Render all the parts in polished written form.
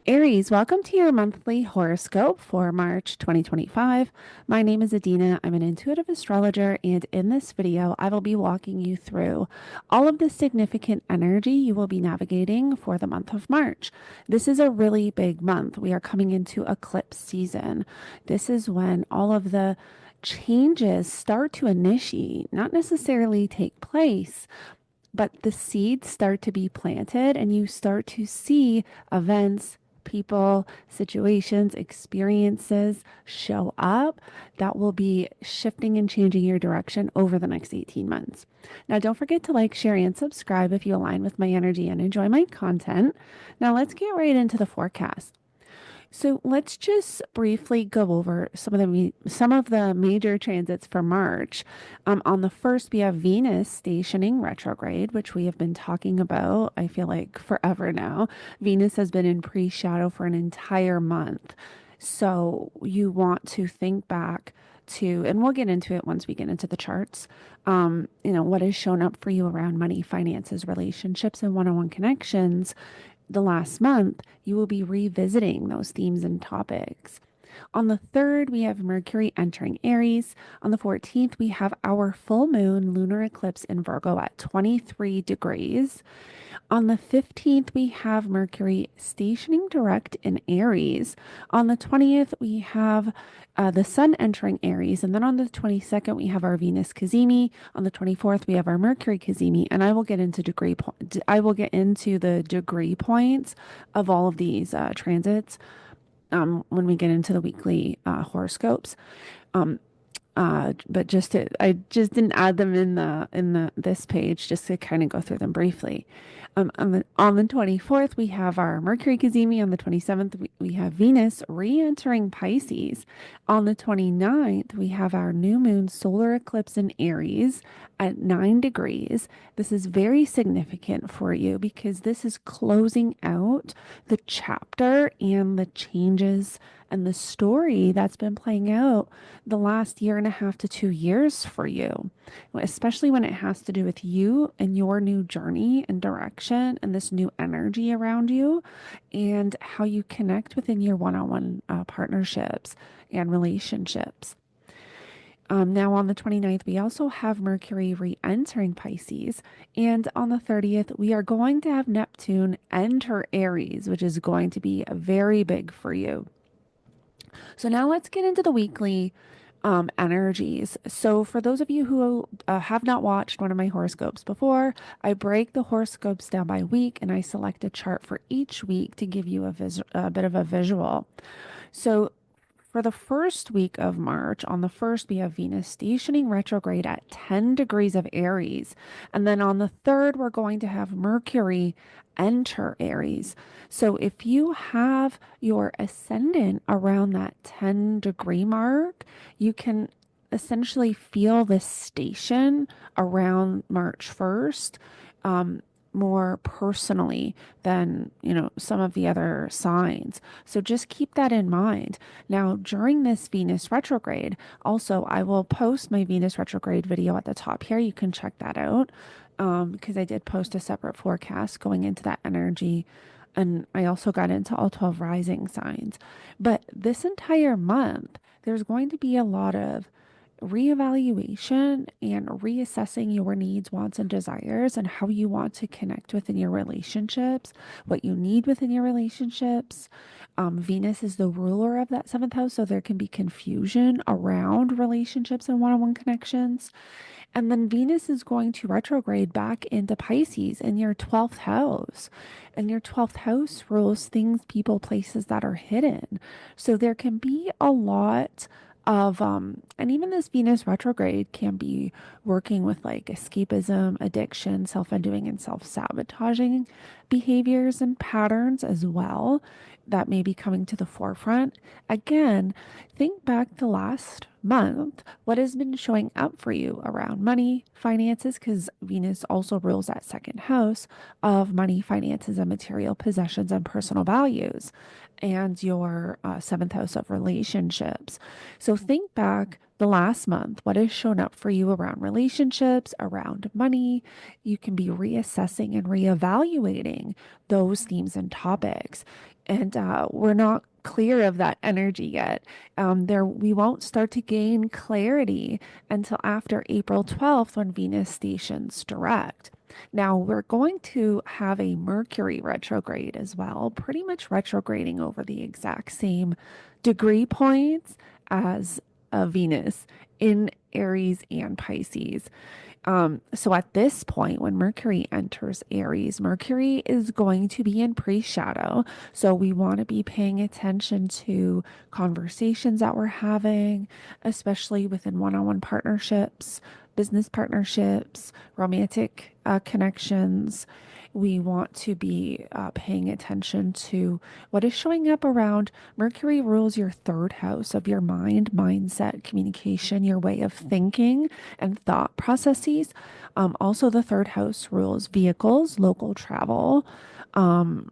Aries, welcome to your monthly horoscope for March 2025. My name is Adeana. I'm an intuitive astrologer, and in this video, I will be walking you through all of the significant energy you will be navigating for the month of March. This is a really big month. We are coming into eclipse season. This is when all of the changes start to initiate, not necessarily take place, but the seeds start to be planted and you start to see events, people, situations, experiences show up that will be shifting and changing your direction over the next 18 months. Now, don't forget to like, share, and subscribe if you align with my energy and enjoy my content. Now, let's get right into the forecast. So let's just briefly go over some of the major transits for March. On the first, we have Venus stationing retrograde, which we have been talking about, I feel like forever now. Venus has been in pre-shadow for an entire month. So you want to think back to, and we'll get into it once we get into the charts, what has shown up for you around money, finances, relationships, and one-on-one connections the last month, you will be revisiting those themes and topics. On the 3rd, we have Mercury entering Aries. On the 14th, we have our full moon lunar eclipse in Virgo at 23 degrees. On the 15th, we have Mercury stationing direct in Aries. On the 20th, we have the Sun entering Aries. And then on the 22nd, we have our Venus Cazimi. On the 24th, we have our Mercury Cazimi. And I will get into the degree points of all of these transits when we get into the weekly horoscopes. Um, I just didn't add them in the this page just to kind of go through them briefly. On the 24th, we have our Mercury Cazimi. On the 27th, we have Venus re-entering Pisces. On the 29th, we have our new moon solar eclipse in Aries at 9 degrees. This is very significant for you because this is closing out the chapter and the changes and the story that's been playing out the last year and a half to 2 years for you, especially when it has to do with you and your new journey and direction and this new energy around you and how you connect within your one-on-one partnerships and relationships. Now, on the 29th, we also have Mercury re entering Pisces. And on the 30th, we are going to have Neptune enter Aries, which is going to be very big for you. So now let's get into the weekly energies. So for those of you who have not watched one of my horoscopes before, I break the horoscopes down by week and I select a chart for each week to give you a bit of a visual. So for the first week of March, on the 1st, we have Venus stationing retrograde at 10 degrees of Aries. And then on the 3rd, we're going to have Mercury enter Aries. So if you have your ascendant around that 10-degree mark, you can essentially feel this station around March 1st. More personally than, some of the other signs. So just keep that in mind. Now, during this Venus retrograde, also, I will post my Venus retrograde video at the top here. You can check that out because I did post a separate forecast going into that energy. And I also got into all 12 rising signs. But this entire month, there's going to be a lot of reevaluation and reassessing your needs, wants, and desires, and how you want to connect within your relationships, what you need within your relationships. Venus is the ruler of that seventh house, so there can be confusion around relationships and one on one connections. And then Venus is going to retrograde back into Pisces in your 12th house. And your 12th house rules things, people, places that are hidden. So there can be a lot of and even this Venus retrograde can be working with like escapism, addiction, self-undoing, and self-sabotaging behaviors and patterns as well that may be coming to the forefront. Again, think back to last month, what has been showing up for you around money, finances, because Venus also rules that second house of money, finances, and material possessions and personal values, and your seventh house of relationships. So think back the last month, what has shown up for you around relationships, around money. You can be reassessing and reevaluating those themes and topics. And we're not clear of that energy yet. We won't start to gain clarity until after April 12th when Venus stations direct. Now, we're going to have a Mercury retrograde as well, pretty much retrograding over the exact same degree points as Venus in Aries and Pisces. So at this point, when Mercury enters Aries, Mercury is going to be in pre-shadow. So we want to be paying attention to conversations that we're having, especially within one-on-one partnerships, business partnerships, romantic connections. We want to be paying attention to what is showing up around. Mercury rules your third house of your mind, mindset, communication, your way of thinking and thought processes. Also, the third house rules vehicles, local travel, um,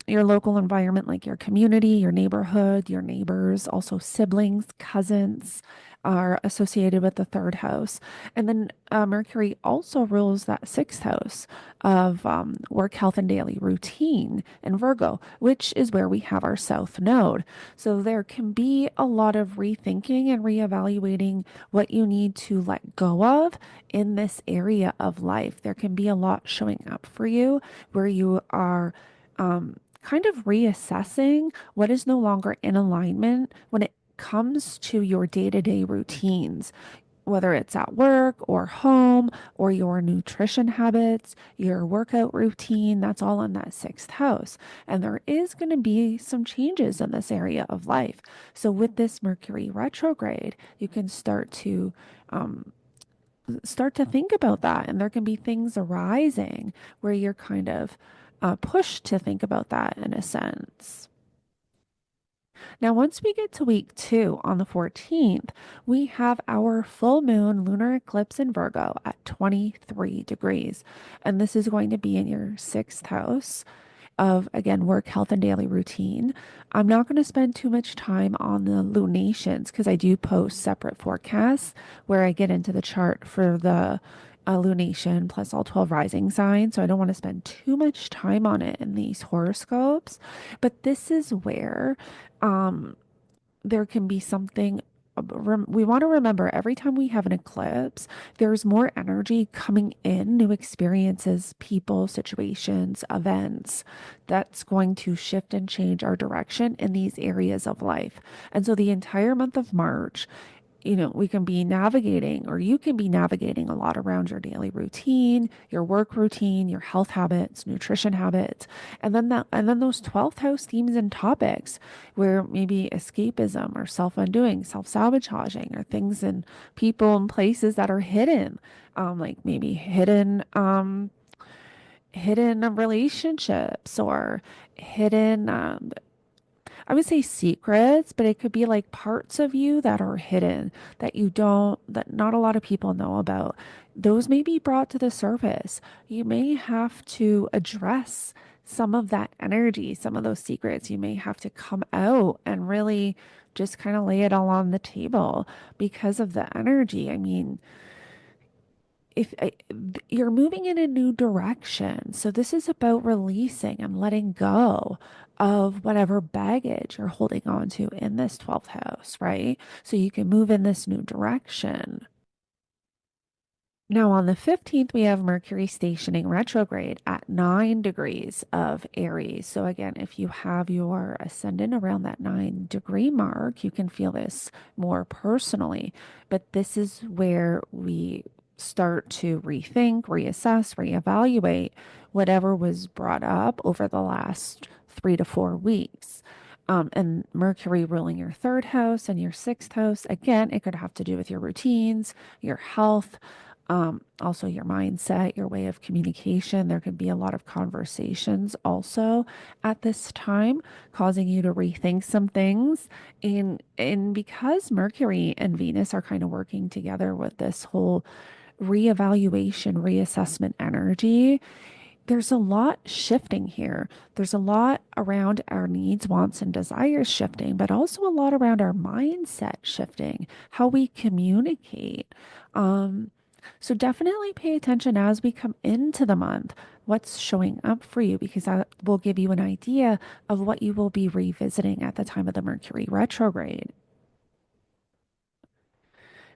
your local environment, like your community, your neighborhood, your neighbors, also siblings, cousins are associated with the third house. And then Mercury also rules that sixth house of work, health, and daily routine in Virgo, which is where we have our south node. So there can be a lot of rethinking and reevaluating what you need to let go of in this area of life. There can be a lot showing up for you where you are. Kind of reassessing what is no longer in alignment when it comes to your day-to-day routines, whether it's at work or home or your nutrition habits, your workout routine, that's all in that sixth house. And there is going to be some changes in this area of life. So with this Mercury retrograde, you can um, start to think about that. And there can be things arising where you're kind of pushed to think about that in a sense. Now, once we get to week 2 on the 14th, we have our full moon lunar eclipse in Virgo at 23 degrees. And this is going to be in your sixth house of, again, work, health, and daily routine. I'm not going to spend too much time on the lunations because I do post separate forecasts where I get into the chart for the lunation plus all 12 rising signs. So I don't want to spend too much time on it in these horoscopes. But this is where um, there can be something. We want to remember every time we have an eclipse, there's more energy coming in, new experiences, people, situations, events that's going to shift and change our direction in these areas of life. And so the entire month of March, we can be navigating, or you can be navigating a lot around your daily routine, your work routine, your health habits, nutrition habits, and then those 12th house themes and topics where maybe escapism or self-undoing, self-sabotaging, or things and people and places that are hidden, like maybe hidden relationships or hidden I would say secrets, but it could be like parts of you that are hidden that not a lot of people know about. Those may be brought to the surface. You may have to address some of that energy, some of those secrets. You may have to come out and really just kind of lay it all on the table because of the energy. I mean, if I, you're moving in a new direction. So this is about releasing and letting go of whatever baggage you're holding on to in this 12th house, right? So you can move in this new direction. Now, on the 15th, we have Mercury stationing retrograde at 9 degrees of Aries. So, again, if you have your ascendant around that 9-degree mark, you can feel this more personally. But this is where we start to rethink, reassess, reevaluate whatever was brought up over the last 3 to 4 weeks. And Mercury ruling your third house and your sixth house. Again, it could have to do with your routines, your health, also your mindset, your way of communication. There could be a lot of conversations also at this time, causing you to rethink some things. And because Mercury and Venus are kind of working together with this whole reevaluation, reassessment energy, There's a lot shifting here. There's a lot around our needs, wants, and desires shifting, but also a lot around our mindset shifting, how we communicate. Um, so definitely pay attention as we come into the month, what's showing up for you, because that will give you an idea of what you will be revisiting at the time of the Mercury retrograde.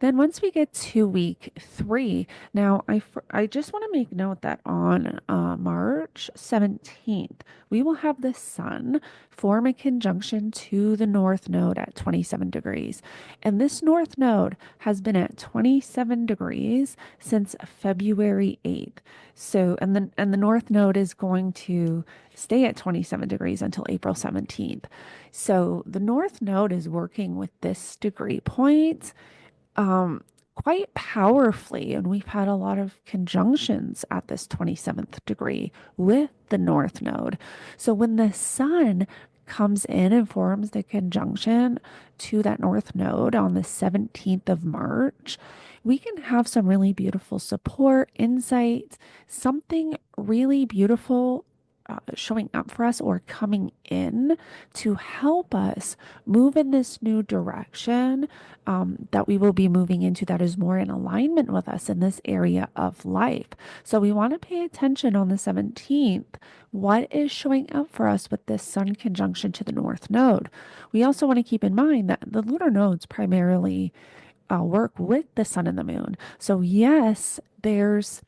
Then once we get to week 3, now I just want to make note that on March 17th, we will have the sun form a conjunction to the north node at 27 degrees. And this north node has been at 27 degrees since February 8th. So, and the north node is going to stay at 27 degrees until April 17th. So the north node is working with this degree point um, quite powerfully. And we've had a lot of conjunctions at this 27th degree with the North Node. So when the Sun comes in and forms the conjunction to that North Node on the 17th of March, we can have some really beautiful support, insight, something really beautiful. Showing up for us or coming in to help us move in this new direction that we will be moving into that is more in alignment with us in this area of life. So we want to pay attention on the 17th. What is showing up for us with this sun conjunction to the North Node? We also want to keep in mind that the lunar nodes primarily work with the sun and the moon. So, yes, there's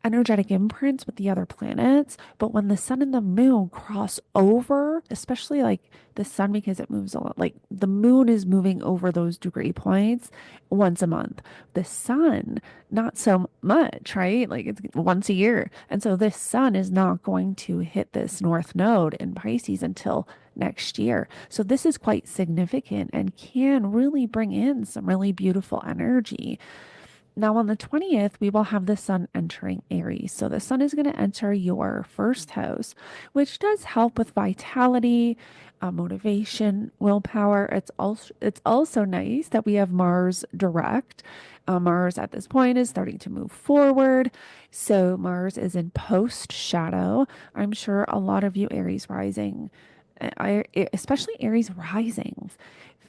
energetic imprints with the other planets. But when the sun and the moon cross over, especially like the sun, because it moves a lot, like the moon is moving over those degree points once a month. The sun, not so much, right? Like it's once a year. And so this sun is not going to hit this north node in Pisces until next year. So this is quite significant and can really bring in some really beautiful energy. Now, on the 20th, we will have the sun entering Aries. So the sun is going to enter your first house, which does help with vitality, motivation, willpower. It's also nice that we have Mars direct. Mars at this point is starting to move forward. So Mars is in post shadow. I'm sure a lot of you Aries rising, especially Aries risings,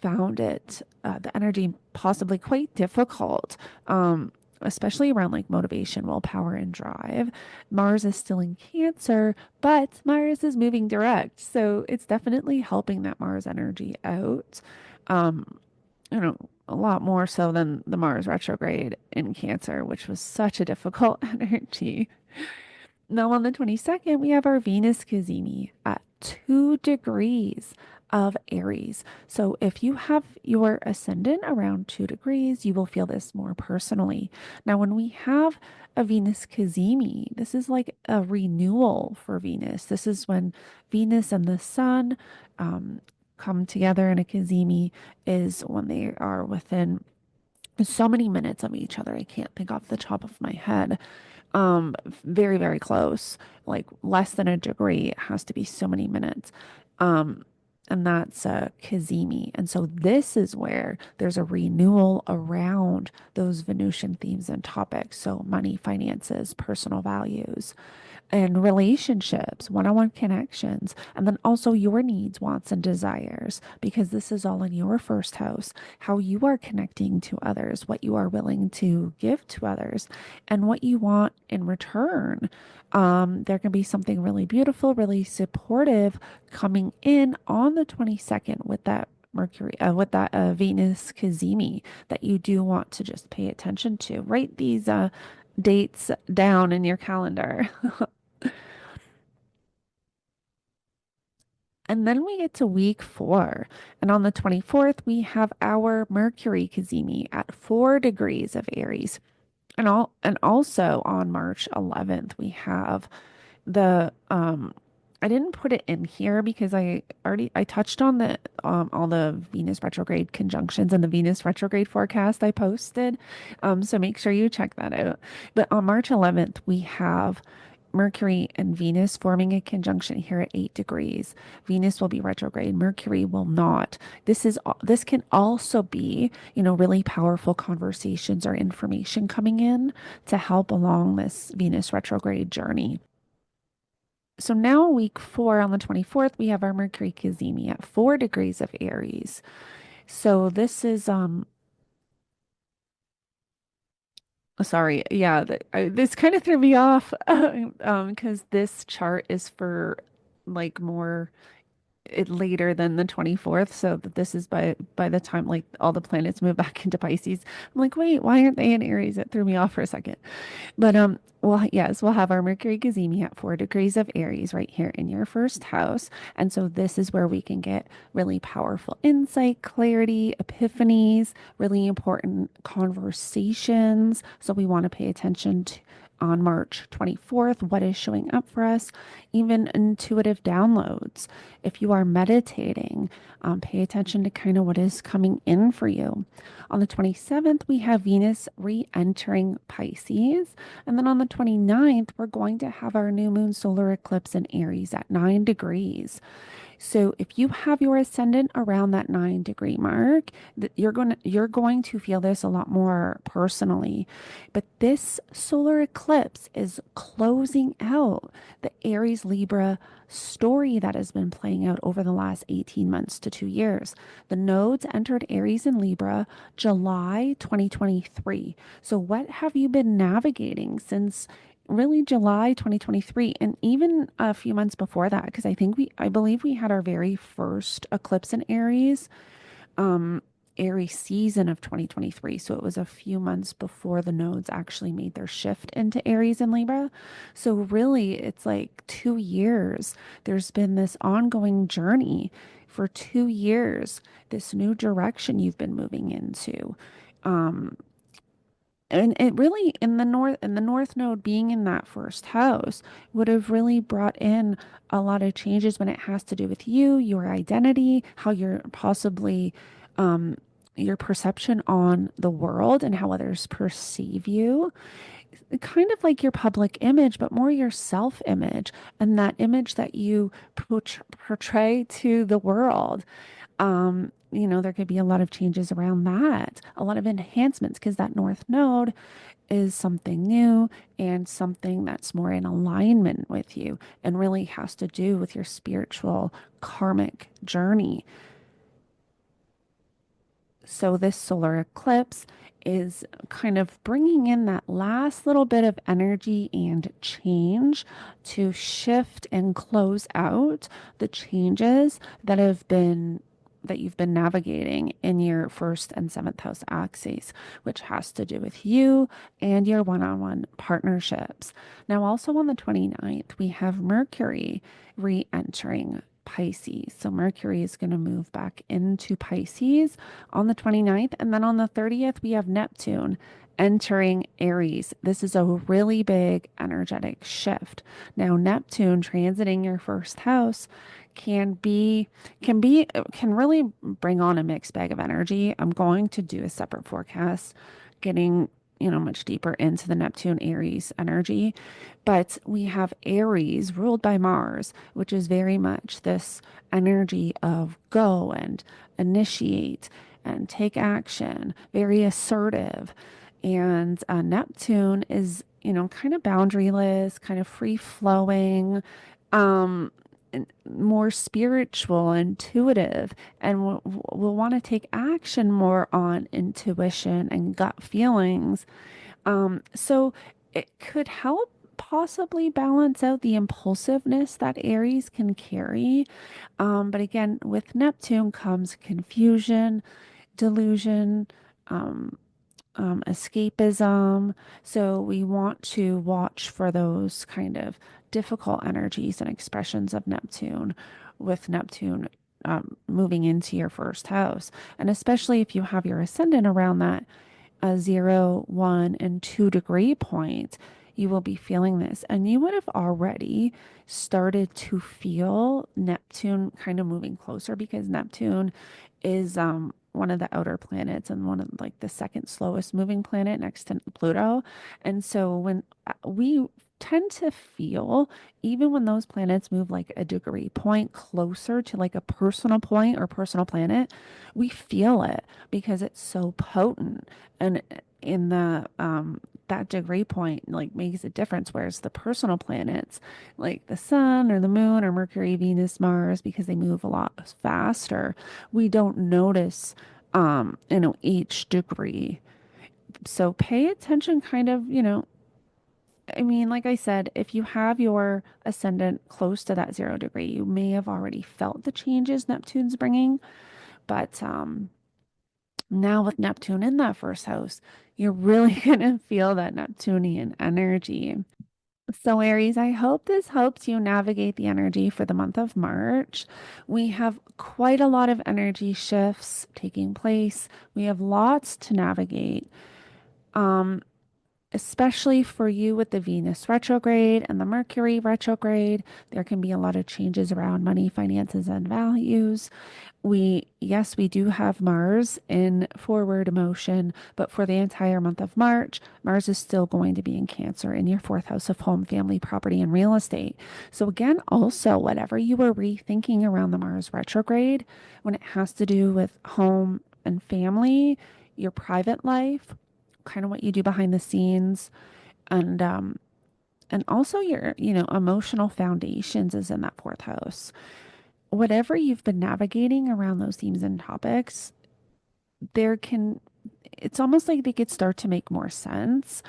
found the energy possibly quite difficult, especially around like motivation, willpower, and drive. Mars is still in Cancer, but Mars is moving direct. So it's definitely helping that Mars energy out. Um, a lot more so than the Mars retrograde in Cancer, which was such a difficult energy. Now, on the 22nd, we have our Venus cazimi at 2 degrees of Aries. So, if you have your ascendant around 2 degrees, you will feel this more personally. Now, when we have a Venus cazimi, this is like a renewal for Venus. This is when Venus and the Sun um, come together in a cazimi, is when they are within so many minutes of each other. I can't think off the top of my head. Very, very close, like less than a degree. It has to be so many minutes. Um, and that's Kazemi. And so this is where there's a renewal around those Venusian themes and topics. So money, finances, personal values and relationships, one-on-one connections, and then also your needs, wants, and desires, because this is all in your first house, how you are connecting to others, what you are willing to give to others, and what you want in return. There can be something really beautiful, really supportive coming in on the 22nd with that with that Venus cazimi that you do want to just pay attention to. Write these dates down in your calendar. And then we get to week 4. And on the 24th, we have our Mercury cazimi at 4 degrees of Aries. And also on March 11th, we have the I didn't put it in here because I touched on the all the Venus retrograde conjunctions and the Venus retrograde forecast I posted. So make sure you check that out. But on March 11th, we have Mercury and Venus forming a conjunction here at 8 degrees. Venus will be retrograde, Mercury will not. This can also be, really powerful conversations or information coming in to help along this Venus retrograde journey. So now week 4 on the 24th, we have our Mercury cazimi at 4 degrees of Aries. So this is sorry, yeah, this kind of threw me off because this chart is for like more later than the 24th, so that this is by the time like all the planets move back into Pisces. I'm like, wait, why aren't they in Aries? It threw me off for a second. But well, yes, we'll have our Mercury Gazimi at 4 degrees of Aries right here in your first house. And so this is where we can get really powerful insight, clarity, epiphanies, really important conversations. So we want to pay attention to on March 24th, what is showing up for us, even intuitive downloads. If you are meditating, pay attention to kind of what is coming in for you. On the 27th, we have Venus re-entering Pisces. And then on the 29th, we're going to have our new moon solar eclipse in Aries at 9 degrees. So if you have your ascendant around that 9-degree mark, you're going to feel this a lot more personally. But this solar eclipse is closing out the Aries Libra story that has been playing out over the last 18 months to 2 years. The nodes entered Aries and Libra July 2023. So what have you been navigating since really July 2023, and even a few months before that, because I believe we had our very first eclipse in Aries, um, Aries season of 2023. So it was a few months before the nodes actually made their shift into Aries and Libra. So really, it's like 2 years. There's been this ongoing journey for 2 years, this new direction you've been moving into. Um, and it really in the north node being in that first house would have really brought in a lot of changes when it has to do with you, your identity, how you're possibly um your perception on the world and how others perceive you, kind of like your public image, but more your self image and that image that you portray to the world. There could be a lot of changes around that, a lot of enhancements, because that North Node is something new and something that's more in alignment with you and really has to do with your spiritual karmic journey. So this solar eclipse is kind of bringing in that last little bit of energy and change to shift and close out the changes that you've been navigating in your first and seventh house axes, which has to do with you and your one-on-one partnerships. Now, also on the 29th, we have Mercury re-entering Pisces. So Mercury is going to move back into Pisces on the 29th. And then on the 30th, we have Neptune entering Aries. This is a really big energetic shift. Now, Neptune transiting your first house can be can really bring on a mixed bag of energy. I'm going to do a separate forecast getting much deeper into the Neptune Aries energy, but we have Aries ruled by Mars, which is very much this energy of go and initiate and take action, very assertive. And Neptune is, kind of boundaryless, kind of free flowing, um, more spiritual, intuitive, and we'll want to take action more on intuition and gut feelings. So it could help possibly balance out the impulsiveness that Aries can carry. But again, with Neptune comes confusion, delusion, um, escapism. So we want to watch for those kind of difficult energies and expressions of Neptune, with Neptune moving into your first house. And especially if you have your ascendant around that a 0, 1, and 2 degree point, you will be feeling this. And you would have already started to feel Neptune kind of moving closer, because Neptune is one of the outer planets and one of like the second slowest moving planet next to Pluto. And so when we tend to feel, even when those planets move like a degree point closer to like a personal point or personal planet, we feel it because it's so potent. And in the that degree point like makes a difference. Whereas the personal planets, like the sun or the moon or Mercury, Venus, Mars, because they move a lot faster, we don't notice, each degree. So pay attention, kind of, I mean, like I said, if you have your ascendant close to that 0 degree, you may have already felt the changes Neptune's bringing. But now with Neptune in that first house, you're really going to feel that Neptunian energy. So, Aries, I hope this helps you navigate the energy for the month of March. We have quite a lot of energy shifts taking place. We have lots to navigate. Um, Especially for you with the Venus retrograde and the Mercury retrograde, there can be a lot of changes around money, finances, and values. Yes, we do have Mars in forward motion, but for the entire month of March, Mars is still going to be in Cancer in your fourth house of home, family, property, and real estate. So, again, also, whatever you were rethinking around the Mars retrograde, when it has to do with home and family, your private life, kind of what you do behind the scenes, and also your, emotional foundations is in that fourth house. Whatever you've been navigating around those themes and topics, there can, it's almost like they could start to make more sense.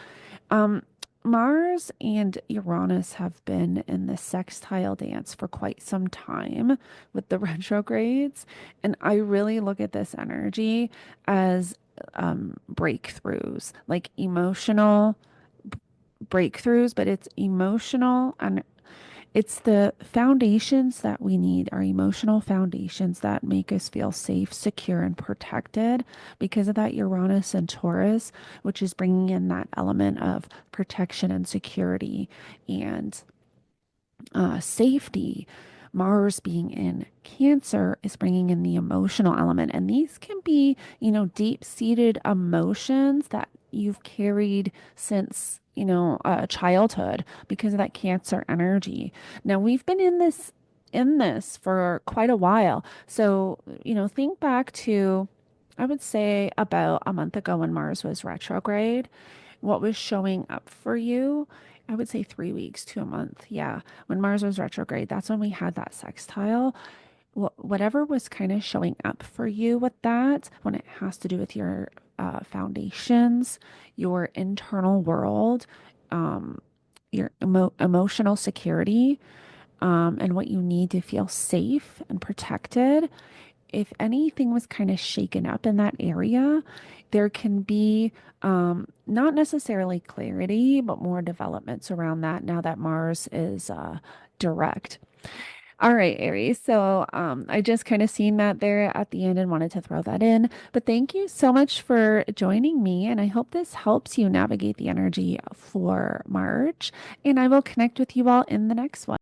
Um, Mars and Uranus have been in this sextile dance for quite some time with the retrogrades. And I really look at this energy as breakthroughs, like emotional breakthroughs, but it's emotional and it's the foundations that we need, our emotional foundations that make us feel safe, secure, and protected because of that Uranus and Taurus, which is bringing in that element of protection and security and safety. Mars being in Cancer is bringing in the emotional element. And these can be, deep-seated emotions that you've carried since, childhood because of that Cancer energy. Now, we've been in this for quite a while. So, think back to, I would say about a month ago when Mars was retrograde, what was showing up for you. I would say 3 weeks to a month. Yeah. When Mars was retrograde, that's when we had that sextile. Whatever was kind of showing up for you with that, when it has to do with your foundations, your internal world, um, your emotional security, and what you need to feel safe and protected, if anything was kind of shaken up in that area, there can be not necessarily clarity, but more developments around that now that Mars is direct. All right, Aries. So I just kind of seen that there at the end and wanted to throw that in. But thank you so much for joining me. And I hope this helps you navigate the energy for March. And I will connect with you all in the next one.